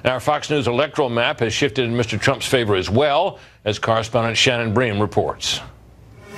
Our Fox News electoral map has shifted in Mr. Trump's favor as well, as correspondent Shannon Bream reports.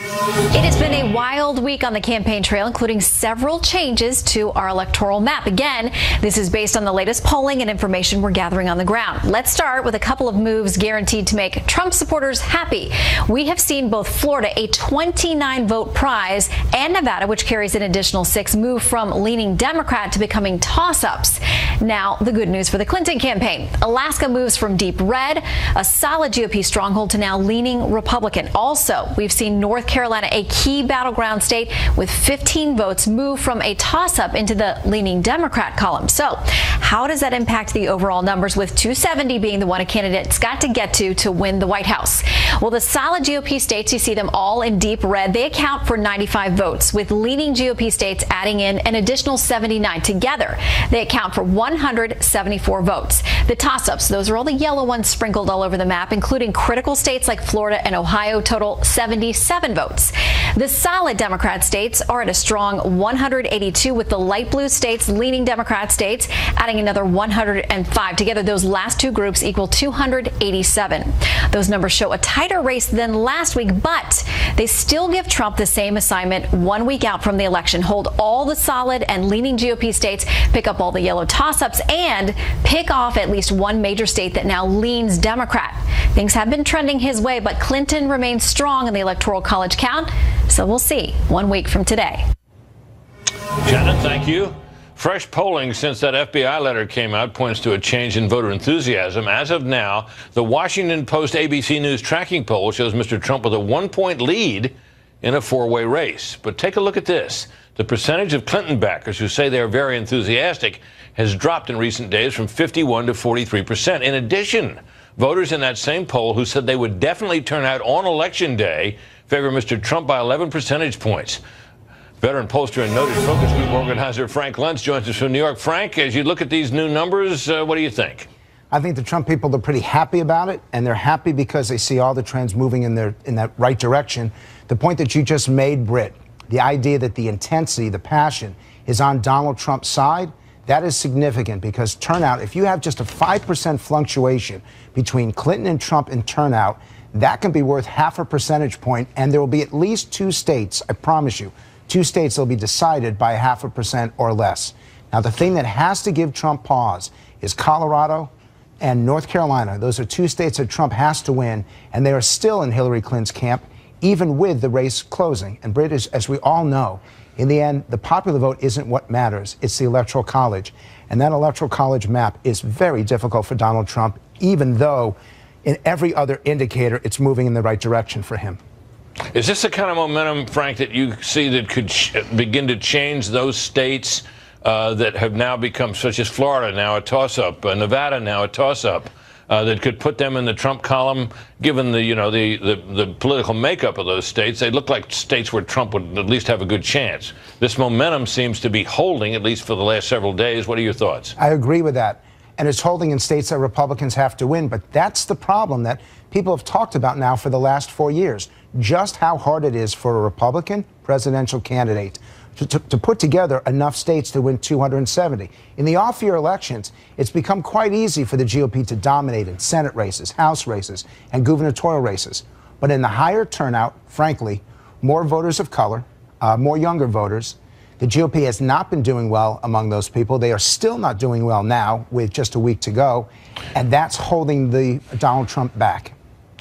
It has been a wild week on the campaign trail, including several changes to our electoral map. Again, this is based on the latest polling and information we're gathering on the ground. Let's start with a couple of moves guaranteed to make Trump supporters happy. We have seen both Florida, a 29-vote prize, and Nevada, which carries an additional 6, move from leaning Democrat to becoming toss-ups. Now, the good news for the Clinton campaign. Alaska moves from deep red, a solid GOP stronghold, to now leaning Republican. Also, we've seen North Carolina, a key battleground state with 15 votes, move from a toss-up into the leaning Democrat column. So how does that impact the overall numbers, with 270 being the one a candidate's got to get to win the White House? Well, the solid GOP states, you see them all in deep red, they account for 95 votes, with leaning GOP states adding in an additional 79. Together, they account for 174 votes. The toss-ups, those are all the yellow ones sprinkled all over the map, including critical states like Florida and Ohio, total 77 votes. The solid Democrat states are at a strong 182, with the light blue states, leaning Democrat states, adding another 105. Together, those last two groups equal 287. Those numbers show a tighter race than last week, but they still give Trump the same assignment 1 week out from the election: hold all the solid and leaning GOP states, pick up all the yellow toss-ups, and pick off at least one major state that now leans Democrat. Things have been trending his way, but Clinton remains strong in the Electoral College count. So we'll see 1 week from today. Shannon, thank you. Fresh polling since that FBI letter came out points to a change in voter enthusiasm. As of now, the Washington Post ABC News tracking poll shows Mr. Trump with a 1-point lead in a 4-way race. But take a look at this. The percentage of Clinton backers who say they are very enthusiastic has dropped in recent days from 51 to 43%. In addition, voters in that same poll who said they would definitely turn out on Election Day favor Mr. Trump by 11 percentage points. Veteran pollster and noted focus group organizer Frank Luntz joins us from New York. Frank, as you look at these new numbers, what do you think? I think the Trump people are pretty happy about it, and they're happy because they see all the trends moving in that right direction. The point that you just made, Britt, the idea that the intensity, the passion is on Donald Trump's side, that is significant, because turnout, if you have just a 5% fluctuation between Clinton and Trump in turnout, that can be worth half a percentage point, and there will be at least 2 states, I promise you, 2 states that will be decided by 0.5% or less. Now, the thing that has to give Trump pause is Colorado and North Carolina. Those are 2 states that Trump has to win, and they are still in Hillary Clinton's camp, even with the race closing. And Britt, as we all know, in the end, the popular vote isn't what matters. It's the Electoral College. And that Electoral College map is very difficult for Donald Trump, even though in every other indicator it's moving in the right direction for him. Is this the kind of momentum, Frank, that you see that could begin to change those states that have now become, such as Florida, now a toss-up, Nevada, now a toss-up, that could put them in the Trump column, given the political makeup of those states? They look like states where Trump would at least have a good chance. This momentum seems to be holding, at least for the last several days. What are your thoughts? I agree with that. And it's holding in states that Republicans have to win. But that's the problem that people have talked about now for the last 4 years, just how hard it is for a Republican presidential candidate to put together enough states to win 270. In the off-year elections, it's become quite easy for the GOP to dominate in Senate races, House races, and gubernatorial races. But in the higher turnout, frankly, more voters of color, more younger voters, the GOP has not been doing well among those people. They are still not doing well now with just a week to go, and that's holding the Donald Trump back.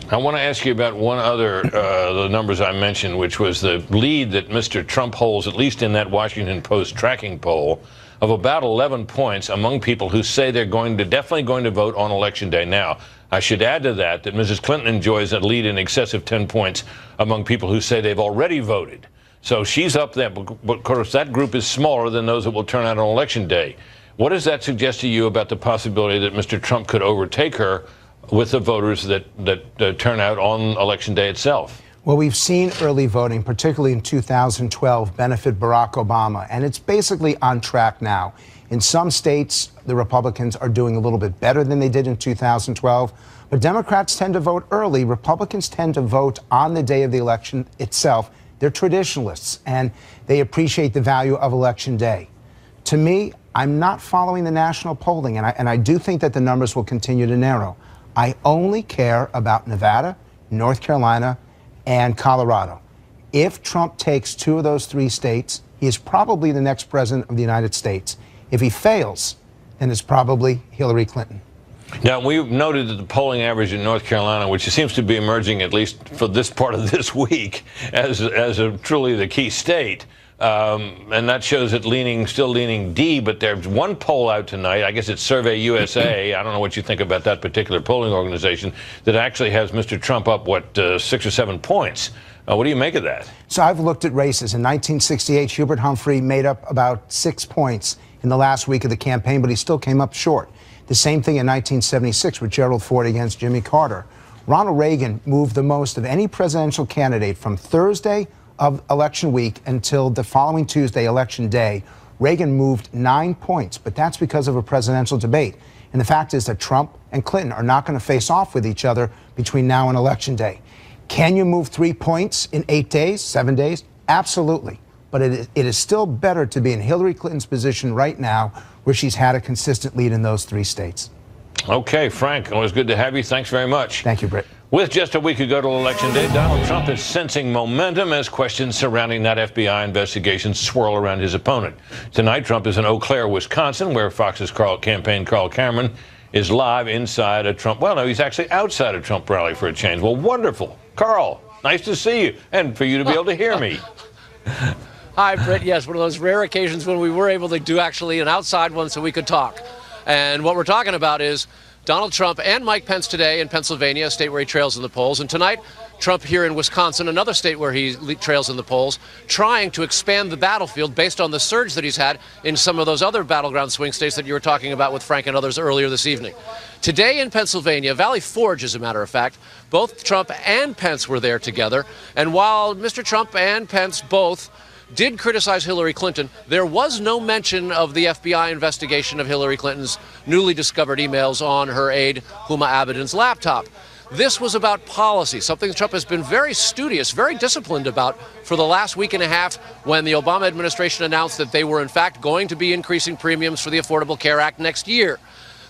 I want to ask you about one other, the numbers I mentioned, which was the lead that Mr. Trump holds, at least in that Washington Post tracking poll, of about 11 points among people who say they're definitely going to vote on Election Day. Now, I should add to that Mrs. Clinton enjoys a lead in excess of 10 points among people who say they've already voted. So she's up there, but of course that group is smaller than those that will turn out on Election Day. What does that suggest to you about the possibility that Mr. Trump could overtake her with the voters that turn out on Election Day itself? Well, we've seen early voting, particularly in 2012, benefit Barack Obama, and it's basically on track now. In some states, the Republicans are doing a little bit better than they did in 2012, but Democrats tend to vote early. Republicans tend to vote on the day of the election itself. They're traditionalists, and they appreciate the value of Election Day. To me, I'm not following the national polling, and I do think that the numbers will continue to narrow. I only care about Nevada, North Carolina, and Colorado. If Trump takes 2 of those 3 states, he is probably the next president of the United States. If he fails, then it's probably Hillary Clinton. Now, we've noted that the polling average in North Carolina, which seems to be emerging, at least for this part of this week, as truly the key state, and that shows it still leaning D, but there's one poll out tonight, I guess it's Survey USA, I don't know what you think about that particular polling organization, that actually has Mr. Trump up, 6 or 7 points. What do you make of that? So I've looked at races. In 1968, Hubert Humphrey made up about 6 points in the last week of the campaign, but he still came up short. The same thing in 1976 with Gerald Ford against Jimmy Carter. Ronald Reagan moved the most of any presidential candidate from Thursday of election week until the following Tuesday, election day. Reagan moved 9 points, but that's because of a presidential debate. And the fact is that Trump and Clinton are not going to face off with each other between now and election day. Can you move 3 points in 8 days, 7 days? Absolutely. But it is still better to be in Hillary Clinton's position right now, where she's had a consistent lead in those 3 states. Okay, Frank, always good to have you. Thanks very much. Thank you, Britt. With just a week ago to Election Day, Donald Trump is sensing momentum as questions surrounding that FBI investigation swirl around his opponent. Tonight, Trump is in Eau Claire, Wisconsin, where Fox's Carl Cameron is live inside a Trump, well, no, he's actually outside a Trump rally for a change. Well, wonderful. Carl, nice to see you, and for you to be able to hear me. Hi, Britt. Yes, one of those rare occasions when we were able to do actually an outside one so we could talk. And what we're talking about is Donald Trump and Mike Pence today in Pennsylvania, a state where he trails in the polls. And tonight, Trump here in Wisconsin, another state where he trails in the polls, trying to expand the battlefield based on the surge that he's had in some of those other battleground swing states that you were talking about with Frank and others earlier this evening. Today in Pennsylvania, Valley Forge, as a matter of fact, both Trump and Pence were there together. And while Mr. Trump and Pence both did criticize Hillary Clinton, there was no mention of the FBI investigation of Hillary Clinton's newly discovered emails on her aide, Huma Abedin's laptop. This was about policy, something Trump has been very studious, very disciplined about for the last week and a half when the Obama administration announced that they were in fact going to be increasing premiums for the Affordable Care Act next year.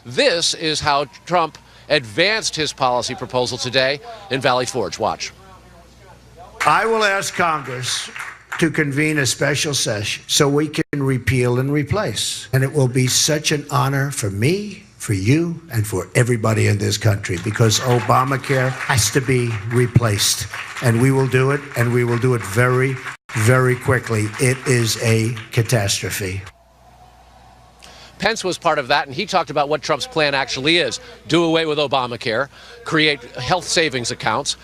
This is how Trump advanced his policy proposal today in Valley Forge. Watch. I will ask Congress to convene a special session so we can repeal and replace. And it will be such an honor for me, for you, and for everybody in this country, because Obamacare has to be replaced. And we will do it, and we will do it very, very quickly. It is a catastrophe. Pence was part of that, and he talked about what Trump's plan actually is. Do away with Obamacare, create health savings accounts,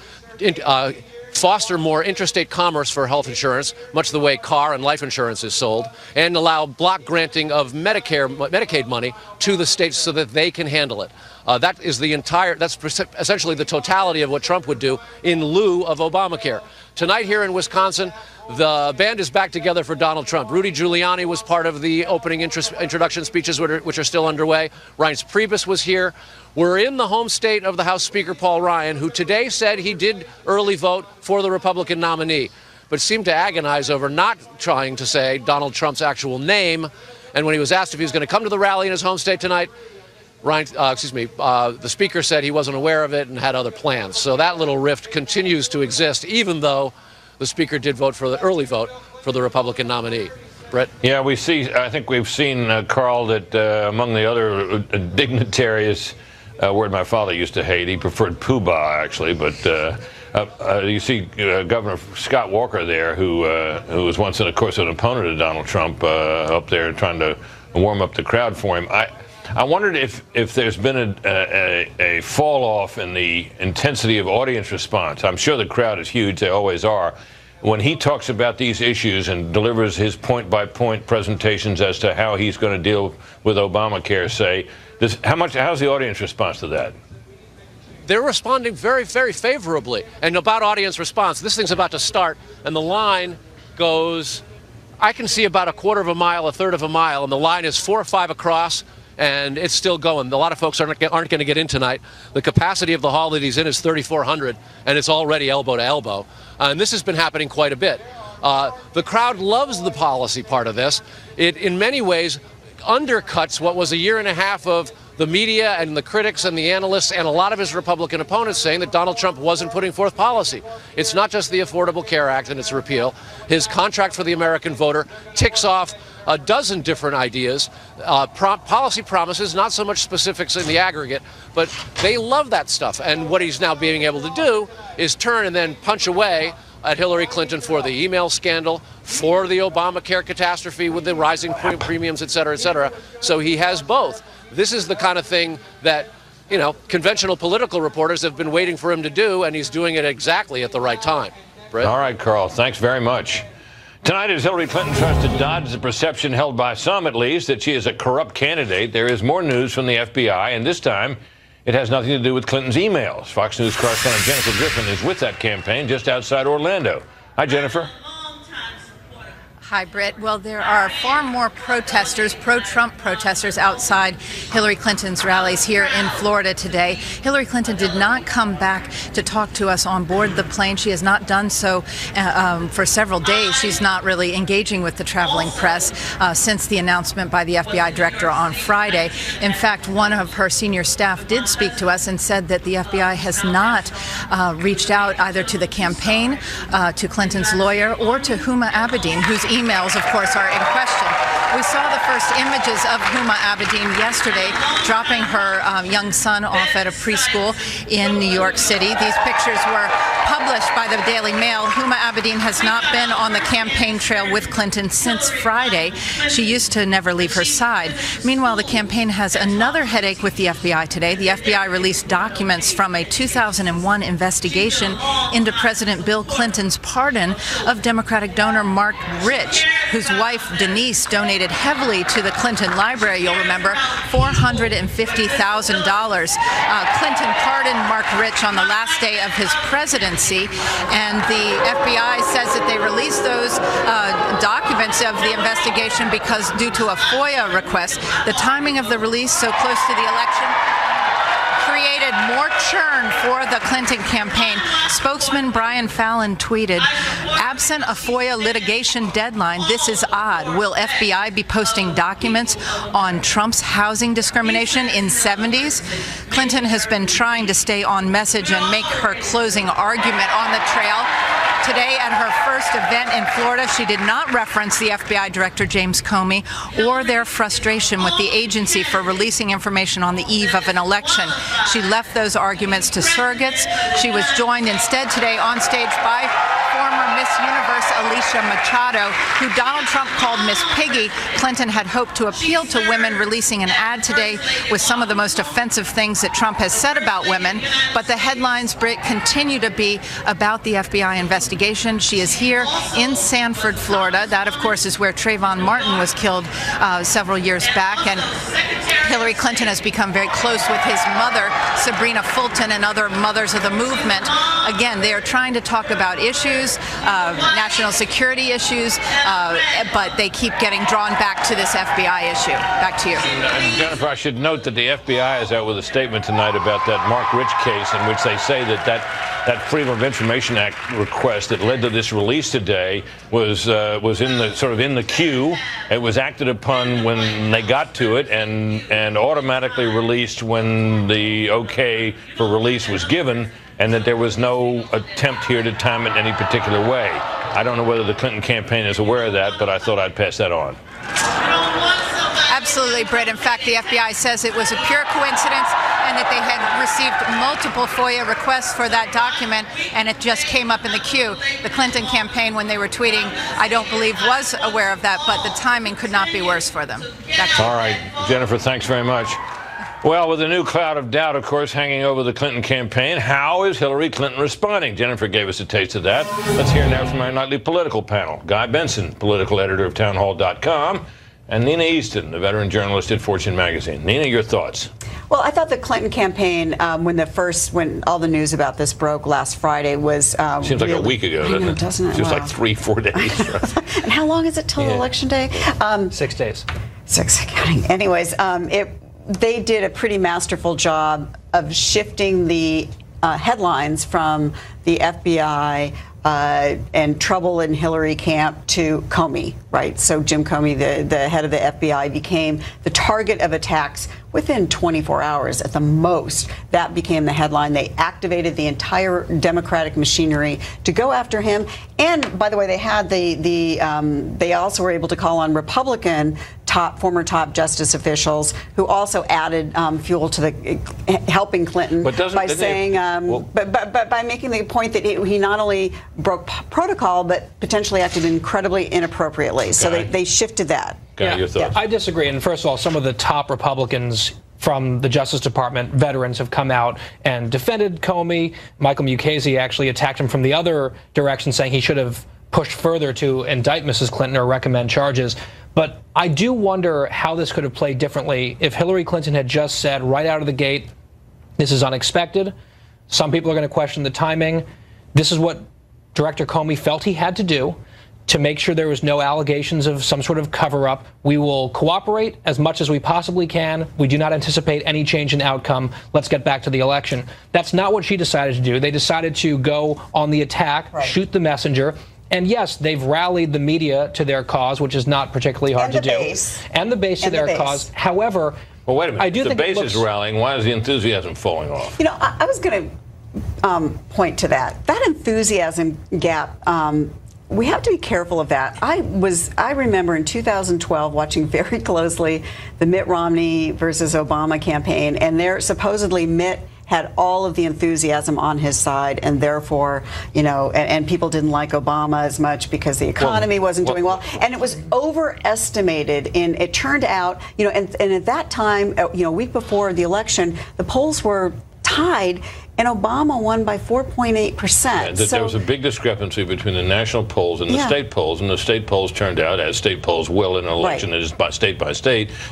foster more interstate commerce for health insurance, much the way car and life insurance is sold, and allow block granting of Medicaid money to the states so that they can handle it. That's essentially the totality of what Trump would do in lieu of Obamacare. Tonight here in Wisconsin, the band is back together for Donald Trump. Rudy Giuliani was part of the opening introduction speeches, which are still underway. Reince Priebus was here. We're in the home state of the House Speaker Paul Ryan, who today said he did early vote for the Republican nominee, but seemed to agonize over not trying to say Donald Trump's actual name. And when he was asked if he was going to come to the rally in his home state tonight, the speaker said he wasn't aware of it and had other plans. So that little rift continues to exist, even though the speaker did vote for the early vote for the Republican nominee. Brett? Yeah, I think we've seen, Carl, that among the other dignitaries, a word my father used to hate, he preferred poobah, actually, but you see Governor Scott Walker there, who was once, of course, an opponent of Donald Trump, up there trying to warm up the crowd for him. I wondered if there's been a fall off in the intensity of audience response. I'm sure the crowd is huge, they always are. When he talks about these issues and delivers his point-by-point presentations as to how he's going to deal with Obamacare, say, how's the audience response to that? They're responding very, very favorably. And about audience response, this thing's about to start, and the line goes, I can see about a quarter of a mile, a third of a mile, and the line is 4 or 5 across, and it's still going. A lot of folks aren't going to get in tonight. The capacity of the hall that he's in is 3,400, and it's already elbow to elbow. And this has been happening quite a bit. The crowd loves the policy part of this. It, in many ways, undercuts what was a year and a half of the media and the critics and the analysts and a lot of his Republican opponents saying that Donald Trump wasn't putting forth policy. It's not just the Affordable Care Act and its repeal. His contract for the American voter ticks off a dozen different ideas, policy promises, not so much specifics in the aggregate, but they love that stuff. And what he's now being able to do is turn and then punch away at Hillary Clinton for the email scandal, for the Obamacare catastrophe with the rising premiums, et cetera, et cetera. So he has both. This is the kind of thing that, you know, conventional political reporters have been waiting for him to do, and he's doing it exactly at the right time. Brett? All right, Carl, thanks very much. Tonight, as Hillary Clinton tries to dodge the perception held by some, at least, that she is a corrupt candidate, there is more news from the FBI, and this time it has nothing to do with Clinton's emails. Fox News correspondent Jennifer Griffin is with that campaign just outside Orlando. Hi, Jennifer. Hi, Britt. Well, there are far more protesters, pro-Trump protesters, outside Hillary Clinton's rallies here in Florida today. Hillary Clinton did not come back to talk to us on board the plane. She has not done so for several days. She's not really engaging with the traveling press since the announcement by the FBI director on Friday. In fact, one of her senior staff did speak to us and said that the FBI has not reached out either to the campaign, to Clinton's lawyer, or to Huma Abedin, whose emails, of course, are in question. We saw the first images of Huma Abedin yesterday, dropping her young son off at a preschool in New York City. These pictures were published by the Daily Mail. Huma Abedin has not been on the campaign trail with Clinton since Friday. She used to never leave her side. Meanwhile, the campaign has another headache with the FBI today. The FBI released documents from a 2001 investigation into President Bill Clinton's pardon of Democratic donor Mark Rich, whose wife Denise donated heavily to the Clinton Library, you'll remember, $450,000. Clinton pardoned Mark Rich on the last day of his presidency, and the FBI says that they released those documents of the investigation because due to a FOIA request, the timing of the release so close to the election created more churn for the Clinton campaign. Spokesman Brian Fallon tweeted, "Absent a FOIA litigation deadline, this is odd. Will FBI be posting documents on Trump's housing discrimination in 70s? Clinton has been trying to stay on message and make her closing argument on the trail. Today, at her first event in Florida, she did not reference the FBI Director James Comey or their frustration with the agency for releasing information on the eve of an election. She left those arguments to surrogates. She was joined instead today on stage by former Miss Universe Alicia Machado, who Donald Trump called Miss Piggy. Clinton had hoped to appeal to women, releasing an ad today with some of the most offensive things that Trump has said about women. But the headlines, Britt, continue to be about the FBI investigation. She is here in Sanford, Florida. That, of course, is where Trayvon Martin was killed several years back. And Hillary Clinton has become very close with his mother, Sabrina Fulton, and other mothers of the movement. Again, they are trying to talk about issues, national security issues, but they keep getting drawn back to this FBI issue. Back to you. Jennifer, I should note that the FBI is out with a statement tonight about that Mark Rich case, in which they say that Freedom of Information Act request that led to this release today was in the queue. It was acted upon when they got to it, and automatically released when the okay for release was given, and that there was no attempt here to time it any particular way. I don't know whether the Clinton campaign is aware of that, but I thought I'd pass that on. Absolutely, Britt. In fact, the FBI says it was a pure coincidence and that they had received multiple FOIA requests for that document, and it just came up in the queue. The Clinton campaign, when they were tweeting, I don't believe was aware of that, but the timing could not be worse for them. All right, Jennifer, thanks very much. Well, with a new cloud of doubt, of course, hanging over the Clinton campaign, how is Hillary Clinton responding? Jennifer gave us a taste of that. Let's hear now from our nightly political panel. Guy Benson, political editor of townhall.com, and Nina Easton, the veteran journalist at Fortune magazine. Nina, your thoughts? Well, I thought the Clinton campaign, when all the news about this broke last Friday, was seems like a week ago, doesn't it? Doesn't it? Seems Wow. like 3-4 days. Right? And how long is it till Election Day? 6 days. 6 counting. Anyways, they did a pretty masterful job of shifting the headlines from the FBI and trouble in Hillary camp to Comey, right? So Jim Comey, the head of the FBI, became the target of attacks within 24 hours at the most. That became the headline. They activated the entire Democratic machinery to go after him. And by the way, they had they also were able to call on Republican former top justice officials who also added fuel to the helping Clinton by saying, but by making the point that he not only broke protocol but potentially acted incredibly inappropriately. So they shifted that. Your thoughts? I disagree. And first of all, some of the top Republicans from the Justice Department, veterans, have come out and defended Comey. Michael Mukasey actually attacked him from the other direction, saying he should have pushed further to indict Mrs. Clinton or recommend charges. But I do wonder how this could have played differently if Hillary Clinton had just said right out of the gate, this is unexpected. Some people are going to question the timing. This is what Director Comey felt he had to do to make sure there was no allegations of some sort of cover-up. We will cooperate as much as we possibly can. We do not anticipate any change in outcome. Let's get back to the election. That's not what she decided to do. They decided to go on the attack, shoot the messenger. And yes, they've rallied the media to their cause, which is not particularly hard to do. And the base to their cause. However, well, wait a minute. I do if think the base is rallying, why is the enthusiasm falling off? You know, I was going to point to that enthusiasm gap. We have to be careful of that. I remember in 2012 watching very closely the Mitt Romney versus Obama campaign, and there supposedly Mitt had all of the enthusiasm on his side, and therefore, you know, and people didn't like Obama as much because the economy wasn't doing well, and it was overestimated. And it turned out, you know, and at that time, you know, a week before the election, the polls were tied, and Obama won by 4.8%. There was a big discrepancy between the national polls and the state polls, and the state polls turned out, as state polls will in an election that is by state,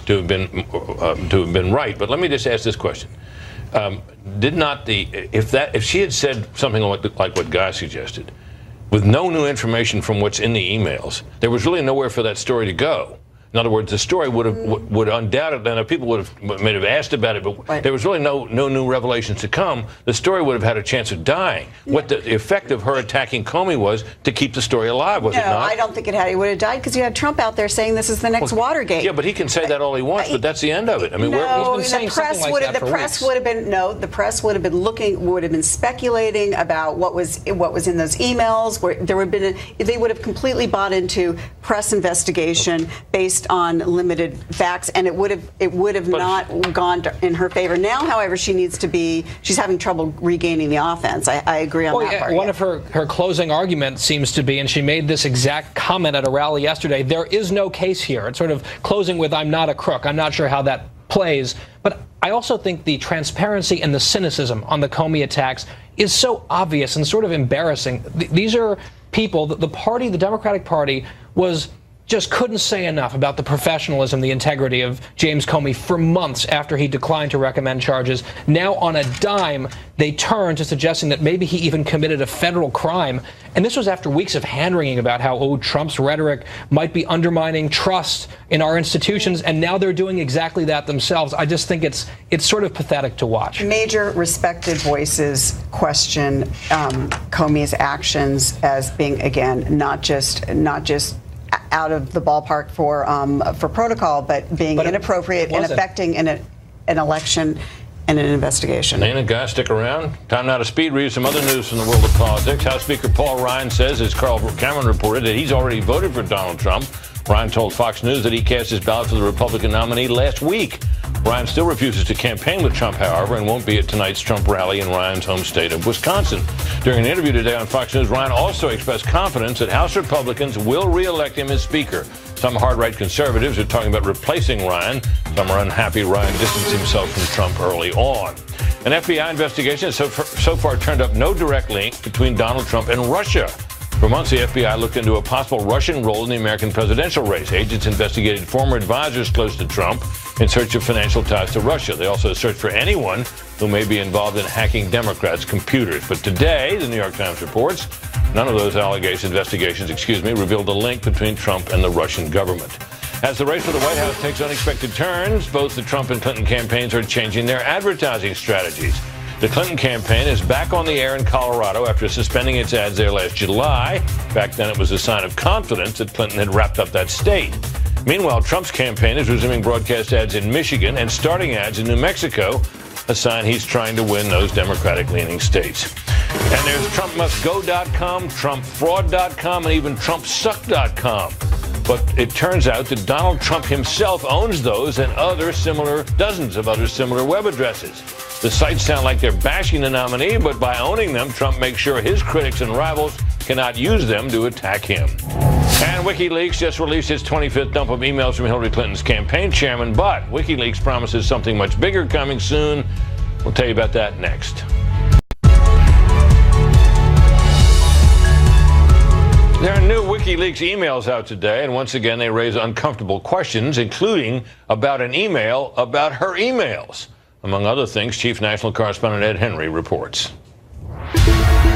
to have been right. But let me just ask this question. If she had said something like what Guy suggested, with no new information from what's in the emails, there was really nowhere for that story to go. In other words, the story would undoubtedly, and people may have asked about it, but there was really no new revelations to come. The story would have had a chance of dying. What the effect of her attacking Comey was to keep the story alive, was it not? No, I don't think it would have died, because you had Trump out there saying this is the next Watergate. Yeah, but he can say that all he wants, but that's the end of it. I mean, no, he's been saying something like that for weeks. The press would have been speculating about what was in those emails. Where they would have completely bought into press investigation based on limited facts, and it would have not gone in her favor. Now, however, she's having trouble regaining the offense. I agree on that part. One of her closing arguments seems to be, and she made this exact comment at a rally yesterday, there is no case here. It's sort of closing with, I'm not a crook. I'm not sure how that plays, but I also think the transparency and the cynicism on the Comey attacks is so obvious and sort of embarrassing. These are people, the Democratic Party just couldn't say enough about the professionalism, the integrity of James Comey for months after he declined to recommend charges. Now, on a dime, they turn to suggesting that maybe he even committed a federal crime. And this was after weeks of hand-wringing about how, Trump's rhetoric might be undermining trust in our institutions, and now they're doing exactly that themselves. I just think it's sort of pathetic to watch. Major respected voices question Comey's actions as being, again, not just out of the ballpark for protocol, but being inappropriate and affecting an election and an investigation. Dana, Guy, stick around. Time now to speed read some other news from the world of politics. House Speaker Paul Ryan says, as Carl Cameron reported, that he's already voted for Donald Trump. Ryan told Fox News that he cast his ballot for the Republican nominee last week. Ryan still refuses to campaign with Trump, however, and won't be at tonight's Trump rally in Ryan's home state of Wisconsin. During an interview today on Fox News, Ryan also expressed confidence that House Republicans will re-elect him as Speaker. Some hard-right conservatives are talking about replacing Ryan. Some are unhappy Ryan distanced himself from Trump early on. An FBI investigation has so far turned up no direct link between Donald Trump and Russia. For months, the FBI looked into a possible Russian role in the American presidential race. Agents investigated former advisors close to Trump in search of financial ties to Russia. They also searched for anyone who may be involved in hacking Democrats' computers. But today, the New York Times reports, none of those investigations, revealed a link between Trump and the Russian government. As the race for the White House takes unexpected turns, both the Trump and Clinton campaigns are changing their advertising strategies. The Clinton campaign is back on the air in Colorado after suspending its ads there last July. Back then, it was a sign of confidence that Clinton had wrapped up that state. Meanwhile, Trump's campaign is resuming broadcast ads in Michigan and starting ads in New Mexico, a sign he's trying to win those Democratic-leaning states. And there's TrumpMustGo.com, TrumpFraud.com, and even TrumpSuck.com. But it turns out that Donald Trump himself owns those and dozens of other similar web addresses. The sites sound like they're bashing the nominee, but by owning them, Trump makes sure his critics and rivals cannot use them to attack him. And WikiLeaks just released its 25th dump of emails from Hillary Clinton's campaign chairman, but WikiLeaks promises something much bigger coming soon. We'll tell you about that next. There are new WikiLeaks emails out today, and once again they raise uncomfortable questions, including about an email about her emails. Among other things, Chief National Correspondent Ed Henry reports.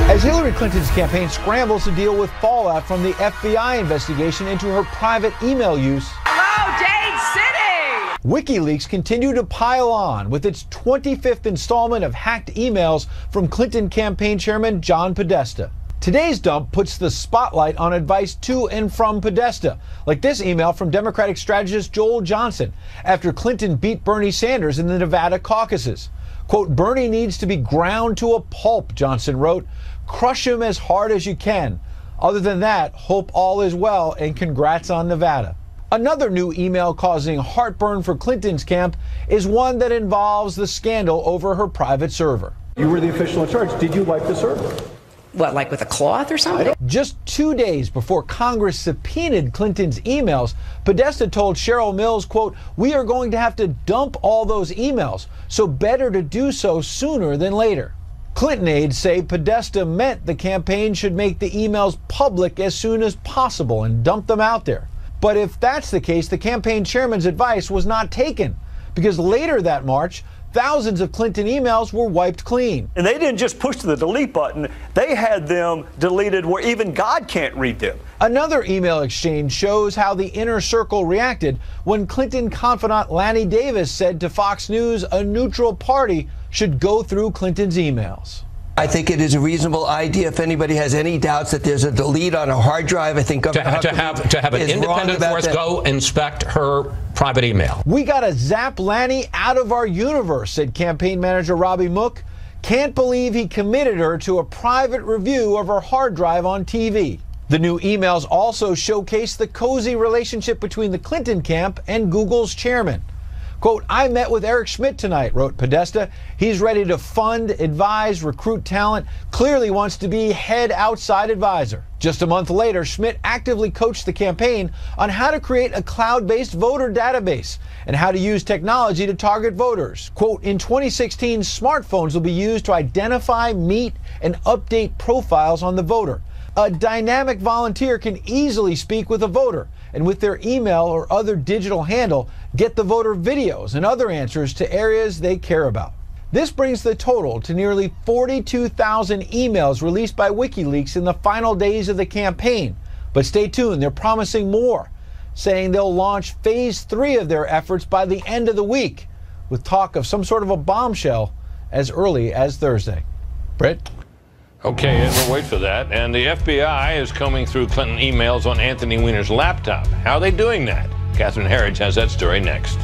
As Hillary Clinton's campaign scrambles to deal with fallout from the FBI investigation into her private email use, hello, Dade City! WikiLeaks continue to pile on with its 25th installment of hacked emails from Clinton campaign chairman John Podesta. Today's dump puts the spotlight on advice to and from Podesta, like this email from Democratic strategist Joel Johnson after Clinton beat Bernie Sanders in the Nevada caucuses. Quote, Bernie needs to be ground to a pulp, Johnson wrote. Crush him as hard as you can. Other than that, hope all is well and congrats on Nevada. Another new email causing heartburn for Clinton's camp is one that involves the scandal over her private server. You were the official in charge. Did you wipe the server? What, like with a cloth or something? Just 2 days before Congress subpoenaed Clinton's emails, Podesta told Cheryl Mills, quote, we are going to have to dump all those emails, so better to do so sooner than later. Clinton aides say Podesta meant the campaign should make the emails public as soon as possible and dump them out there. But if that's the case, the campaign chairman's advice was not taken, because later that March, thousands of Clinton emails were wiped clean. And they didn't just push the delete button. They had them deleted where even God can't read them. Another email exchange shows how the inner circle reacted when Clinton confidant Lanny Davis said to Fox News a neutral party should go through Clinton's emails. I think it is a reasonable idea. If anybody has any doubts that there's a delete on a hard drive, I think to have an independent force go inspect her private email. We got to zap Lanny out of our universe, said campaign manager Robbie Mook. Can't believe he committed her to a private review of her hard drive on TV. The new emails also showcase the cozy relationship between the Clinton camp and Google's chairman. Quote, I met with Eric Schmidt tonight, wrote Podesta. He's ready to fund, advise, recruit talent, clearly wants to be head outside advisor. Just a month later, Schmidt actively coached the campaign on how to create a cloud-based voter database and how to use technology to target voters. Quote, in 2016, smartphones will be used to identify, meet, and update profiles on the voter. A dynamic volunteer can easily speak with a voter and with their email or other digital handle, get the voter videos and other answers to areas they care about. This brings the total to nearly 42,000 emails released by WikiLeaks in the final days of the campaign. But stay tuned, they're promising more, saying they'll launch phase 3 of their efforts by the end of the week, with talk of some sort of a bombshell as early as Thursday. Britt? Okay, Ed, we'll wait for that. And the FBI is combing through Clinton emails on Anthony Weiner's laptop. How are they doing that? Catherine Herridge has that story next.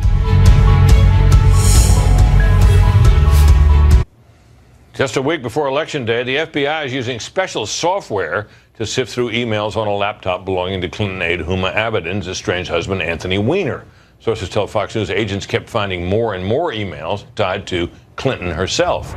Just a week before Election Day, the FBI is using special software to sift through emails on a laptop belonging to Clinton aide Huma Abedin's estranged husband, Anthony Weiner. Sources tell Fox News agents kept finding more and more emails tied to Clinton herself.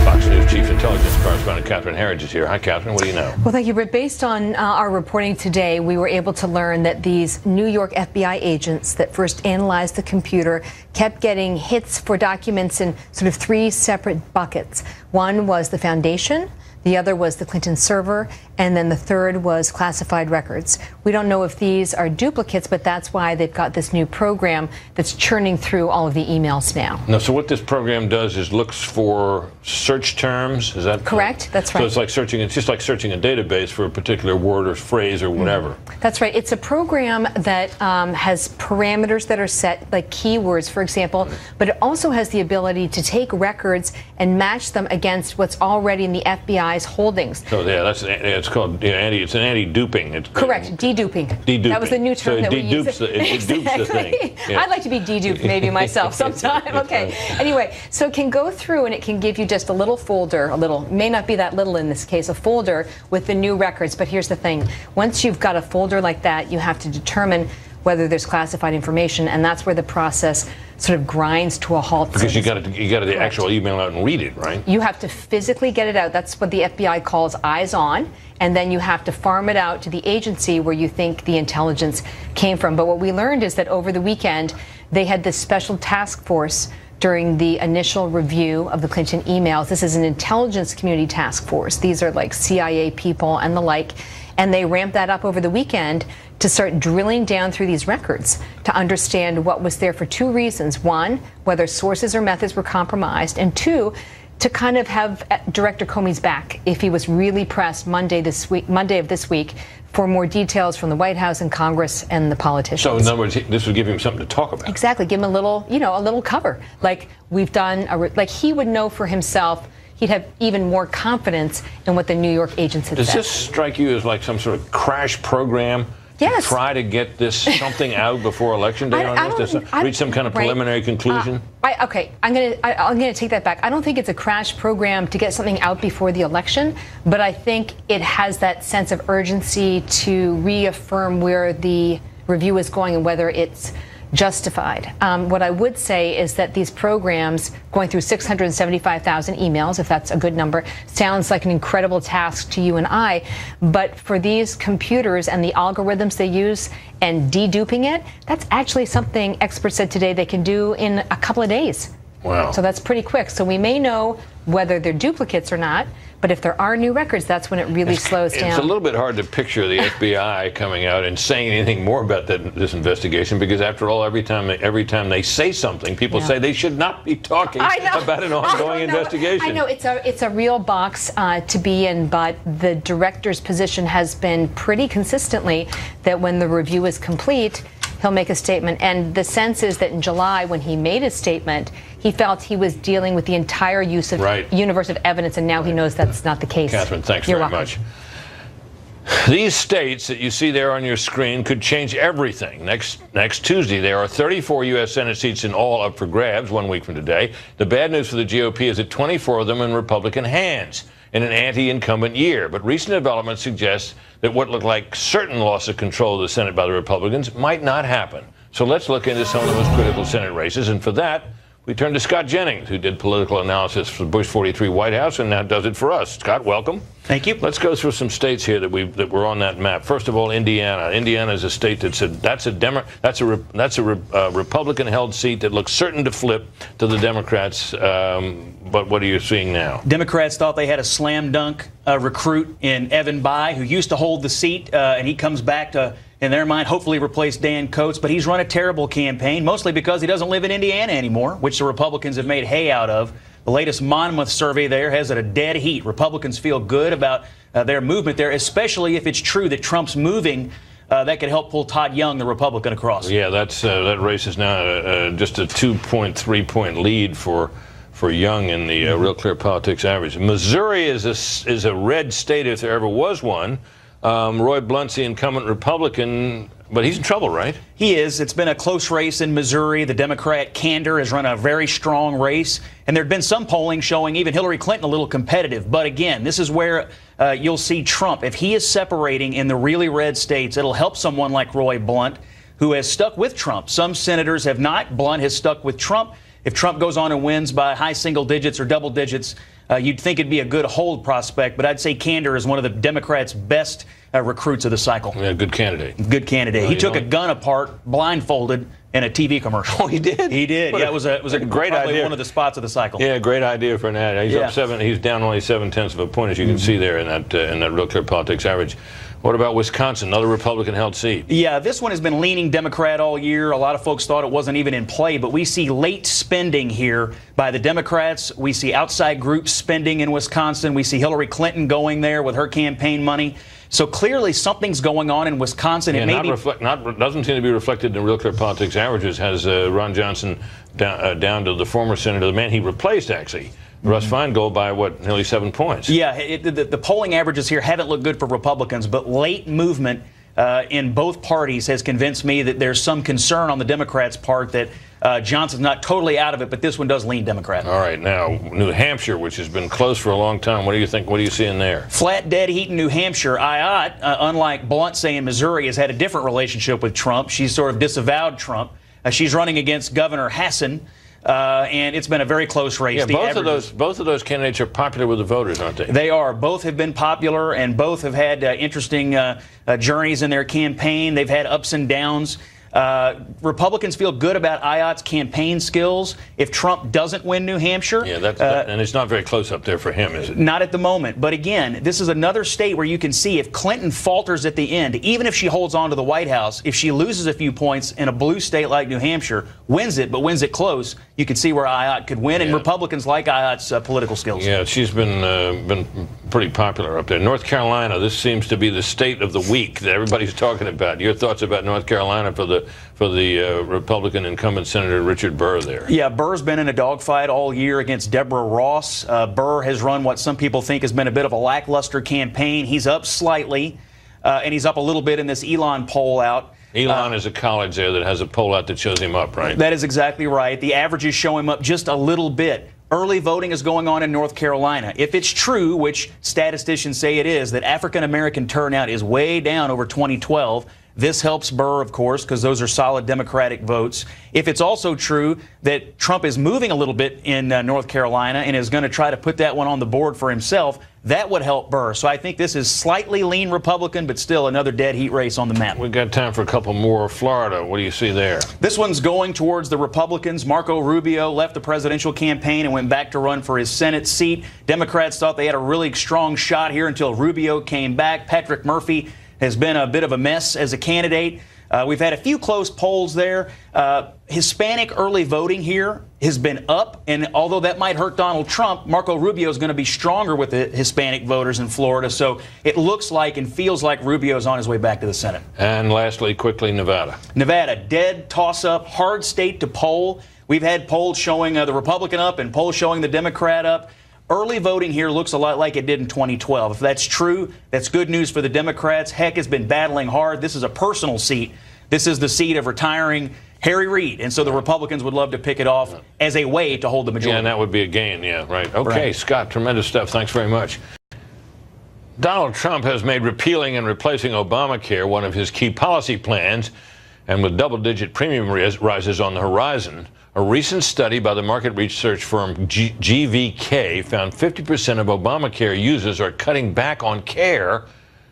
Fox News Chief Intelligence Correspondent Catherine Herridge is here. Hi, Catherine. What do you know? Well, thank you, Britt. Based on our reporting today, we were able to learn that these New York FBI agents that first analyzed the computer kept getting hits for documents in sort of 3 separate buckets. One was the foundation, The other was the Clinton server, and then the third was classified records. We don't know if these are duplicates, but that's why they've got this new program that's churning through all of the emails now. No, so what this program does is looks for search terms. Is that correct? That's right. So it's like searching. It's just like searching a database for a particular word or phrase or whatever. That's right. It's a program that has parameters that are set, like keywords, for example, but it also has the ability to take records and match them against what's already in the FBI's holdings. So yeah, it's called it's an anti-duping. Correct, deduping. Deduping. That was the new term so that we used. It dupes the thing. Yeah. I'd like to be deduped maybe myself sometime. Okay. Anyway, so it can go through and it can give you just a little folder, may not be that little in this case, a folder with the new records. But here's the thing: once you've got a folder like that, you have to determine whether there's classified information, and that's where the process sort of grinds to a halt. Because you got to the actual email out and read it, right? You have to physically get it out. That's what the FBI calls eyes on, and then you have to farm it out to the agency where you think the intelligence came from. But what we learned is that over the weekend, they had this special task force during the initial review of the Clinton emails. This is an intelligence community task force. These are like CIA people and the like. And they ramped that up over the weekend to start drilling down through these records to understand what was there for two reasons. One, whether sources or methods were compromised, and two, to kind of have Director Comey's back if he was really pressed Monday of this week for more details from the White House and Congress and the politicians. So in other words, this would give him something to talk about. Exactly, give him a little cover. Like we've done, like he would know for himself. He'd have even more confidence in what the New York agents had said. Does this strike you as like some sort of crash program? Yes. To try to get this something out before Election Day on this? To reach some kind of preliminary conclusion? I'm gonna take that back. I don't think it's a crash program to get something out before the election, but I think it has that sense of urgency to reaffirm where the review is going and whether it's justified. What I would say is that these programs, going through 675,000 emails, if that's a good number, sounds like an incredible task to you and I. But for these computers and the algorithms they use and deduping it, that's actually something experts said today they can do in a couple of days. Wow. So that's pretty quick. So we may know whether they're duplicates or not, but if there are new records, that's when it really slows down. It's a little bit hard to picture the FBI coming out and saying anything more about this investigation, because after all, every time they say something, people say they should not be talking about an ongoing investigation. I know it's a real box to be in, but the director's position has been pretty consistently that when the review is complete, he'll make a statement. And the sense is that in July, when he made his statement, he felt he was dealing with the entire universe of evidence, and now he knows that's not the case. Catherine, thanks You're very welcome. much. These states that you see there on your screen could change everything. Next Tuesday, there are 34 U.S. Senate seats in all up for grabs 1 week from today. The bad news for the GOP is that 24 of them are in Republican hands in an anti-incumbent year. But recent developments suggest that what looked like certain loss of control of the Senate by the Republicans might not happen. So let's look into some of the most critical Senate races. And for that, we turn to Scott Jennings, who did political analysis for the Bush 43 White House and now does it for us. Scott, welcome. Thank you. Let's go through some states here that were on that map. First of all, Indiana. Indiana is a state that's a Republican-held seat that looks certain to flip to the Democrats. But what are you seeing now? Democrats thought they had a slam dunk recruit in Evan Bayh, who used to hold the seat, and he comes back to, in their mind, hopefully replace Dan Coats. But he's run a terrible campaign, mostly because he doesn't live in Indiana anymore, which the Republicans have made hay out of. The latest Monmouth survey there has it a dead heat. Republicans feel good about their movement there, especially if it's true that Trump's moving. That could help pull Todd Young, the Republican, across. Yeah, that race is now just a 2.3-point lead for Young in the Real Clear Politics average. Missouri is a red state if there ever was one. Roy Blunt's the incumbent Republican, but he's in trouble, right? He is. It's been a close race in Missouri. The Democrat Kander has run a very strong race, and there had been some polling showing even Hillary Clinton a little competitive. But again, this is where you'll see Trump. If he is separating in the really red states, it'll help someone like Roy Blunt, who has stuck with Trump. Some senators have not. Blunt has stuck with Trump. If Trump goes on and wins by high single digits or double digits, you'd think it'd be a good hold prospect. But I'd say Kander is one of the Democrats' best recruits of the cycle. Yeah, good candidate. Good candidate. He took a gun apart, blindfolded, in a TV commercial. Oh, he did? He did. Yeah, it was a great idea. One of the spots of the cycle. Yeah, great idea for an ad. He's up 7. He's down only 0.7 of a point, as you can see there in that Real Clear Politics average. What about Wisconsin, another Republican-held seat? Yeah, this one has been leaning Democrat all year. A lot of folks thought it wasn't even in play, but we see late spending here by the Democrats. We see outside groups spending in Wisconsin. We see Hillary Clinton going there with her campaign money. So clearly something's going on in Wisconsin. Yeah, doesn't seem to be reflected in Real Clear Politics averages. Has Ron Johnson down to the former senator, the man he replaced, actually, Russ Feingold, by nearly 7 points. Yeah, the polling averages here haven't looked good for Republicans, but late movement in both parties has convinced me that there's some concern on the Democrats' part that Johnson's not totally out of it, but this one does lean Democrat. All right, now New Hampshire, which has been close for a long time. What do you think? What are you seeing there? Flat dead heat in New Hampshire. Ayotte, unlike Blunt, say in Missouri, has had a different relationship with Trump. She's sort of disavowed Trump. She's running against Governor Hassan. And it's been a very close race. Yeah, both of those candidates are popular with the voters, aren't they? They are. Both have been popular, and both have had interesting journeys in their campaign. They've had ups and downs. Republicans feel good about Ayotte's campaign skills. If Trump doesn't win New Hampshire, and it's not very close up there for him, is it? Not at the moment. But again, this is another state where you can see if Clinton falters at the end, even if she holds on to the White House, if she loses a few points in a blue state like New Hampshire, wins it, but wins it close, you can see where Ayotte could win. And Republicans like Ayotte's political skills. Yeah, she's been pretty popular up there. North Carolina, this seems to be the state of the week that everybody's talking about. Your thoughts about North Carolina for the Republican incumbent Senator Richard Burr there? Yeah, Burr's been in a dogfight all year against Deborah Ross. Burr has run what some people think has been a bit of a lackluster campaign. He's up slightly, and he's up a little bit in this Elon poll out. Elon is a college there that has a poll out that shows him up, right? That is exactly right. The averages show him up just a little bit. Early voting is going on in North Carolina. If it's true, which statisticians say it is, that African-American turnout is way down over 2012, this helps Burr, of course, because those are solid Democratic votes. If it's also true that Trump is moving a little bit in North Carolina and is going to try to put that one on the board for himself, that would help Burr. So I think this is slightly lean Republican, but still another dead heat race on the map. We've got time for a couple more. Florida, what do you see there? This one's going towards the Republicans. Marco Rubio left the presidential campaign and went back to run for his Senate seat. Democrats thought they had a really strong shot here until Rubio came back. Patrick Murphy has been a bit of a mess as a candidate. We've had a few close polls there. Hispanic early voting here has been up, and although that might hurt Donald Trump, Marco Rubio is going to be stronger with the Hispanic voters in Florida. So it looks like and feels like Rubio is on his way back to the Senate. And lastly, quickly, Nevada. Nevada, dead toss-up, hard state to poll. We've had polls showing the Republican up and polls showing the Democrat up. Early voting here looks a lot like it did in 2012. If that's true, that's good news for the Democrats. Heck has been battling hard. This is a personal seat. This is the seat of retiring Harry Reid. And so the Republicans would love to pick it off as a way to hold the majority. Yeah, and that would be a gain. Yeah, right. Okay, right. Scott, tremendous stuff. Thanks very much. Donald Trump has made repealing and replacing Obamacare one of his key policy plans, and with double-digit premium rises on the horizon. A recent study by the market research firm GVK found 50% of Obamacare users are cutting back on care.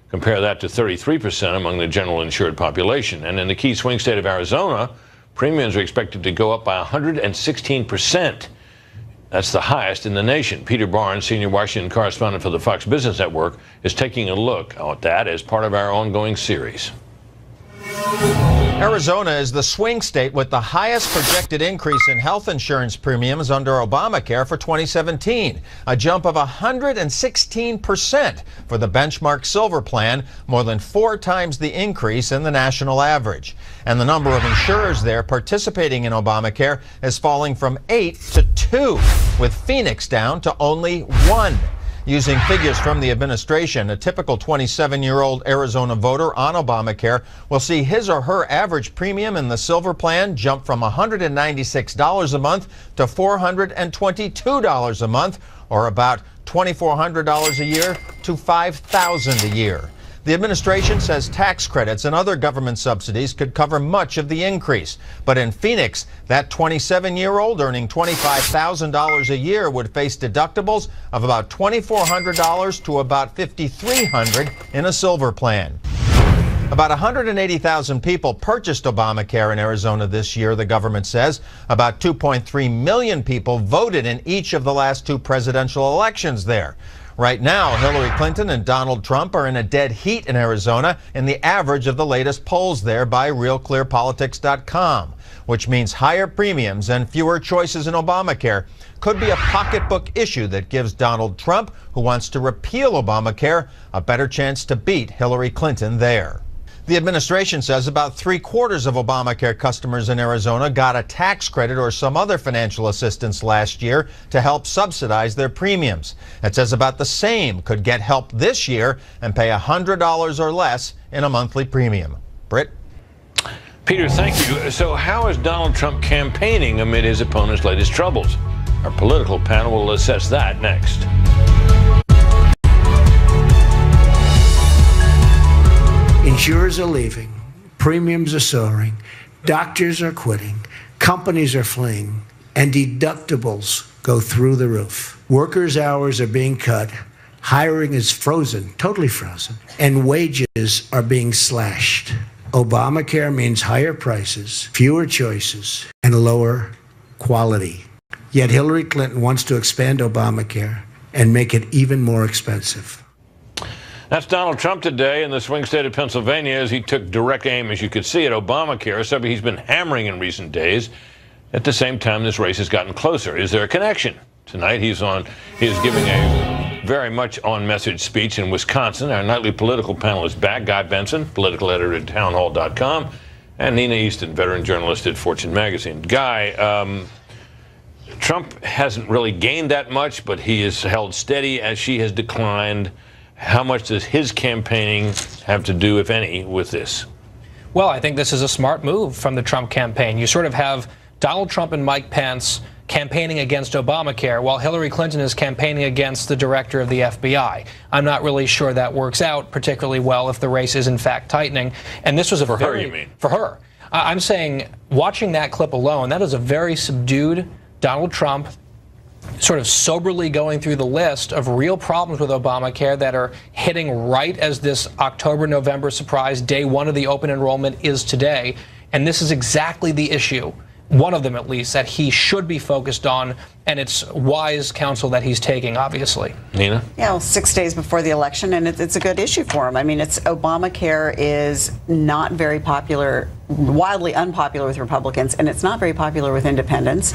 Compare that to 33% among the general insured population. And in the key swing state of Arizona, premiums are expected to go up by 116%. That's the highest in the nation. Peter Barnes, senior Washington correspondent for the Fox Business Network, is taking a look at that as part of our ongoing series. Arizona is the swing state with the highest projected increase in health insurance premiums under Obamacare for 2017, a jump of 116% for the benchmark Silver plan, more than 4 times the increase in the national average. And the number of insurers there participating in Obamacare is falling from 8 to 2, with Phoenix down to only 1. Using figures from the administration, a typical 27-year-old Arizona voter on Obamacare will see his or her average premium in the Silver plan jump from $196 a month to $422 a month, or about $2,400 a year to $5,000 a year. The administration says tax credits and other government subsidies could cover much of the increase. But in Phoenix, that 27-year-old earning $25,000 a year would face deductibles of about $2,400 to about $5,300 in a Silver plan. About 180,000 people purchased Obamacare in Arizona this year, the government says. About 2.3 million people voted in each of the last 2 presidential elections there. Right now, Hillary Clinton and Donald Trump are in a dead heat in Arizona in the average of the latest polls there by RealClearPolitics.com, which means higher premiums and fewer choices in Obamacare could be a pocketbook issue that gives Donald Trump, who wants to repeal Obamacare, a better chance to beat Hillary Clinton there. The administration says about 3/4 of Obamacare customers in Arizona got a tax credit or some other financial assistance last year to help subsidize their premiums. It says about the same could get help this year and pay $100 or less in a monthly premium. Britt? Peter, thank you. So how is Donald Trump campaigning amid his opponent's latest troubles? Our political panel will assess that next. Insurers are leaving, premiums are soaring, doctors are quitting, companies are fleeing, and deductibles go through the roof. Workers' hours are being cut, hiring is frozen, totally frozen, and wages are being slashed. Obamacare means higher prices, fewer choices, and lower quality. Yet Hillary Clinton wants to expand Obamacare and make it even more expensive. That's Donald Trump today in the swing state of Pennsylvania as he took direct aim, as you could see, at Obamacare, something he's been hammering in recent days. At the same time, this race has gotten closer. Is there a connection? Tonight, he is giving a very much on-message speech in Wisconsin. Our nightly political panel is back. Guy Benson, political editor at townhall.com, and Nina Easton, veteran journalist at Fortune magazine. Guy, Trump hasn't really gained that much, but he has held steady as she has declined. How much does his campaigning have to do, if any, with this? Well, I think this is a smart move from the Trump campaign. You sort of have Donald Trump and Mike Pence campaigning against Obamacare while Hillary Clinton is campaigning against the director of the FBI. I'm not really sure that works out particularly well if the race is in fact tightening. And this was a for her, you mean? For her. I'm saying, watching that clip alone, that is a very subdued Donald Trump sort of soberly going through the list of real problems with Obamacare that are hitting right as this October-November surprise, day one of the open enrollment, is today. And this is exactly the issue, one of them at least, that he should be focused on, and it's wise counsel that he's taking, obviously. Nina? Yeah, well, 6 days before the election, and it's a good issue for him. I mean, Obamacare is not very popular, wildly unpopular with Republicans, and it's not very popular with independents.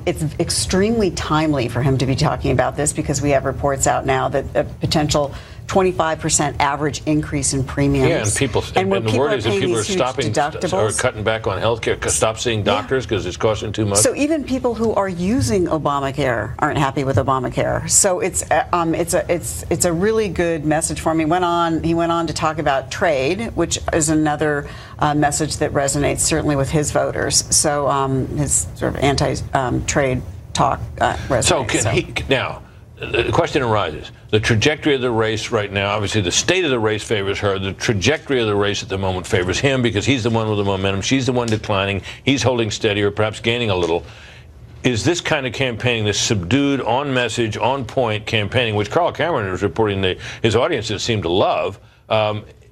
It's extremely timely for him to be talking about this because we have reports out now that a potential 25% average increase in premiums. Yeah, and people, and the word is that people are stopping or cutting back on health care, stop seeing doctors because it's costing too much. So even people who are using Obamacare aren't happy with Obamacare. So it's a really good message for him. He went on to talk about trade, which is another message that resonates certainly with his voters. So his sort of anti-trade talk resonates. Now, the question arises. The trajectory of the race right now, obviously the state of the race favors her. The trajectory of the race at the moment favors him because he's the one with the momentum. She's the one declining. He's holding steady or perhaps gaining a little. Is this kind of campaigning, this subdued, on-message, on-point campaigning, which Carl Cameron is reporting his audiences seem to love,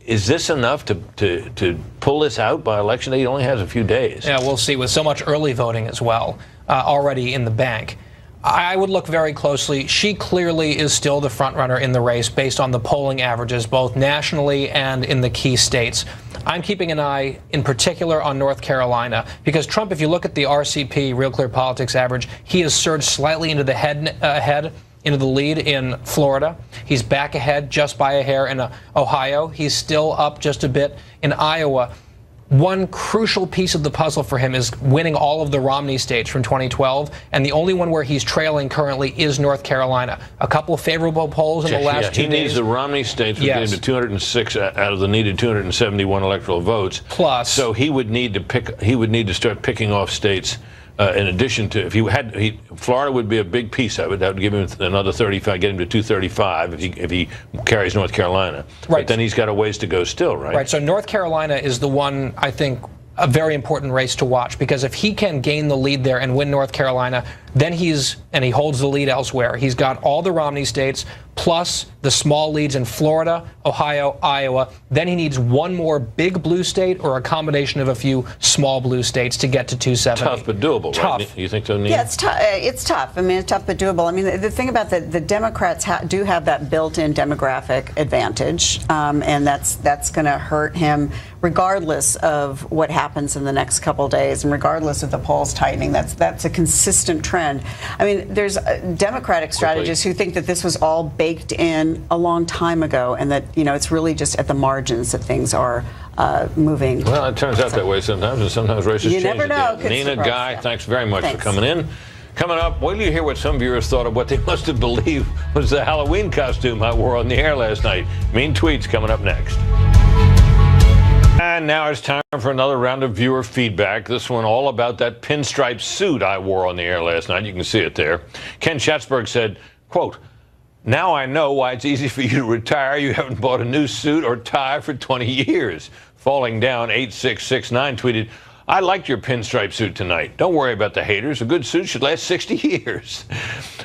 is this enough to pull this out by election day? He only has a few days. Yeah, we'll see, with so much early voting as well already in the bank. I would look very closely. She clearly is still the front runner in the race based on the polling averages, both nationally and in the key states. I'm keeping an eye in particular on North Carolina because Trump, if you look at the RCP, Real Clear Politics average, he has surged slightly into the into the lead in Florida. He's back ahead just by a hair in Ohio. He's still up just a bit in Iowa. One crucial piece of the puzzle for him is winning all of the Romney states from 2012, and the only one where he's trailing currently is North Carolina. A couple of favorable polls in the last 2 days. He needs the Romney states, which get him to 206 out of the needed 271 electoral votes. Plus, so he would need to start picking off states. In addition to, Florida would be a big piece of it. That would give him another 35, get him to 235 if he carries North Carolina. Right. But then he's got a ways to go still, right? Right. So North Carolina is the one, I think, a very important race to watch, because if he can gain the lead there and win North Carolina, then he holds the lead elsewhere. He's got all the Romney states plus the small leads in Florida, Ohio, Iowa. Then he needs one more big blue state or a combination of a few small blue states to get to 270. Tough but doable, Tough. right? You think so, Nina? Yeah, it's tough. I mean, it's tough but doable. I mean, the thing about the Democrats do have that built-in demographic advantage, and that's going to hurt him regardless of what happens in the next couple of days and regardless of the polls tightening. That's a consistent trend. I mean, there's Democratic strategists who think that this was all baked in a long time ago and that, it's really just at the margins that things are moving. Well, it turns out that way sometimes, and sometimes races change. You never know. Again. Nina, Guy, thanks very much Thanks. for coming in. Coming up, wait till you hear what some viewers thought of what they must have believed was the Halloween costume I wore on the air last night. Mean tweets coming up next. And now it's time for another round of viewer feedback. This one all about that pinstripe suit I wore on the air last night. You can see it there. Ken Schatzberg said, quote, "Now I know why it's easy for you to retire. You haven't bought a new suit or tie for 20 years. Falling Down 8669 tweeted, "I liked your pinstripe suit tonight. Don't worry about the haters. A good suit should last 60 years.